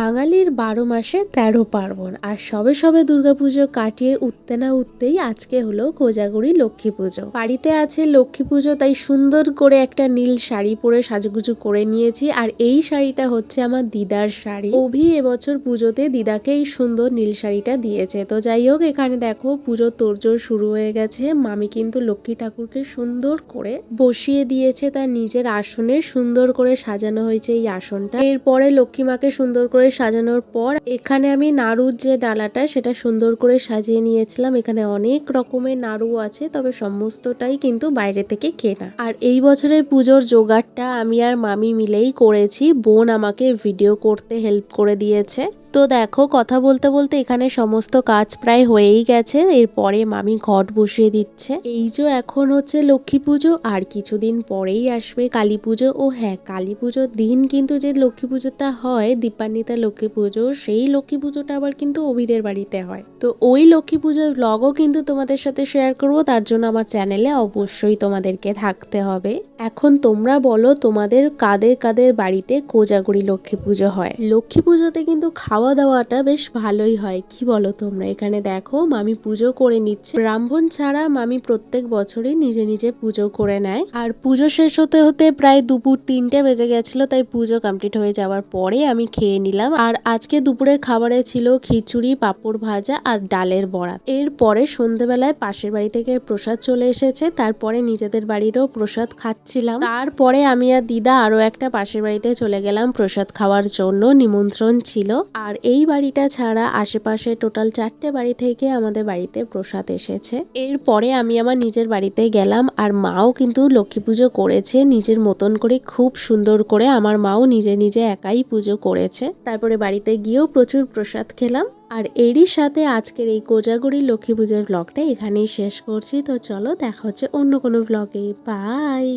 বাঙালির ১২ মাসে ১৩ পার্বণ, আর সবে সবে দুর্গাপুজো কাটিয়ে উঠতে না উঠতেই আজকে হলো কোজাগরি লক্ষ্মী পুজো। বাড়িতে আছে লক্ষ্মী পুজো, তাই সুন্দর করে একটা নীল শাড়ি পরে সাজুগুজু করে নিয়েছি। আর এই শাড়িটা হচ্ছে আমার দিদার শাড়ি। অভি এবছর পুজোতে দিদাকে এই সুন্দর নীল শাড়িটা দিয়েছে। তো যাই হোক, এখানে দেখো পুজোর তোড়জোড় শুরু হয়ে গেছে। মামি কিন্তু লক্ষ্মী ঠাকুরকে সুন্দর করে বসিয়ে দিয়েছে তার নিজের আসনে। সুন্দর করে সাজানো হয়েছে এই আসনটা। এরপরে লক্ষ্মী মাকে সুন্দর করে সাজানোর পর এখানে আমি নাড়ুর যে ডালাটা সেটা সুন্দর করে সাজিয়ে নিয়েছিলাম। এখানে অনেক রকমের নাড়ু আছে, তবে সমস্তটাই কিন্তু বাইরে থেকে কেনা। আর এই বছরের পুজোর জোগাড়টা আমি আর মামি মিলেই করেছি। বোন আমাকে ভিডিও করতে হেল্প করে দিয়েছে। তো দেখো, কথা বলতে বলতে এখানে সমস্ত কাজ প্রায় হয়েই গেছে। এরপরে মামি ঘট বসিয়ে দিচ্ছে। এই যে এখন হচ্ছে লক্ষ্মী পুজো, আর কিছুদিন পরেই আসবে কালী পুজো। ও হ্যাঁ, কালী পুজোর দিন কিন্তু যে লক্ষ্মী পুজোটা হয়, দীপান্বিতা লক্ষ্মী পুজো, সেই লক্ষ্মী পুজোটা আবার কিন্তু অভিদের বাড়িতে হয়। তো ওই লক্ষ্মী পুজোর ব্লগও কিন্তু তোমাদের সাথে শেয়ার করব। তার জন্য আমার চ্যানেলে অবশ্যই তোমাদেরকে থাকতে হবে। এখন তোমরা বলো, তোমাদের কাদের কাদের বাড়িতে কোজাগরি লক্ষ্মী পুজো হয়? লক্ষ্মী পুজোতে কিন্তু খাওয়া দাওয়াটা বেশ ভালোই হয়, কি বলো তোমরা? এখানে দেখো মামি পুজো করে নিচ্ছে। ব্রাহ্মণ ছাড়া মামি প্রত্যেক বছরই নিজে নিজে পুজো করে নেয়। আর পুজো শেষ হতে হতে প্রায় দুপুর ৩টে বেজে গেছিল। তাই পুজো কমপ্লিট হয়ে যাওয়ার পরে আমি খেয়ে নিলাম। আর আজকে দুপুরের খাবারে ছিল খিচুড়ি, পাঁপড় ভাজা আর ডালের বড়া। এরপরে সন্ধ্যেবেলায় পাশের বাড়ি থেকে প্রসাদ চলে এসেছে। তারপরে নিজেদের বাড়িরও প্রসাদ খাচ্ছিলাম। তারপরে আমি আর দিদা আরো একটা পাশের বাড়িতে চলে গেলাম প্রসাদ খাওয়ার জন্য, নিমন্ত্রণ ছিল। আর এই বাড়িটা ছাড়া আশেপাশে টোটাল 4টে বাড়ি থেকে আমাদের বাড়িতে প্রসাদ এসেছে। এরপরে আমি আমার নিজের বাড়িতে গেলাম। আর মাও কিন্তু লক্ষ্মী পুজো করেছে নিজের মতন করে, খুব সুন্দর করে। আমার মাও নিজে নিজে একাই পুজো করেছে। তারপরে বাড়িতে গিয়েও প্রচুর প্রসাদ খেলাম। আর এরই সাথে আজকের এই কোজাগরি লক্ষ্মী পুজোর ব্লগটা এখানেই শেষ করছি। তো চলো, দেখা হচ্ছে অন্য কোনো ব্লগে। বাই।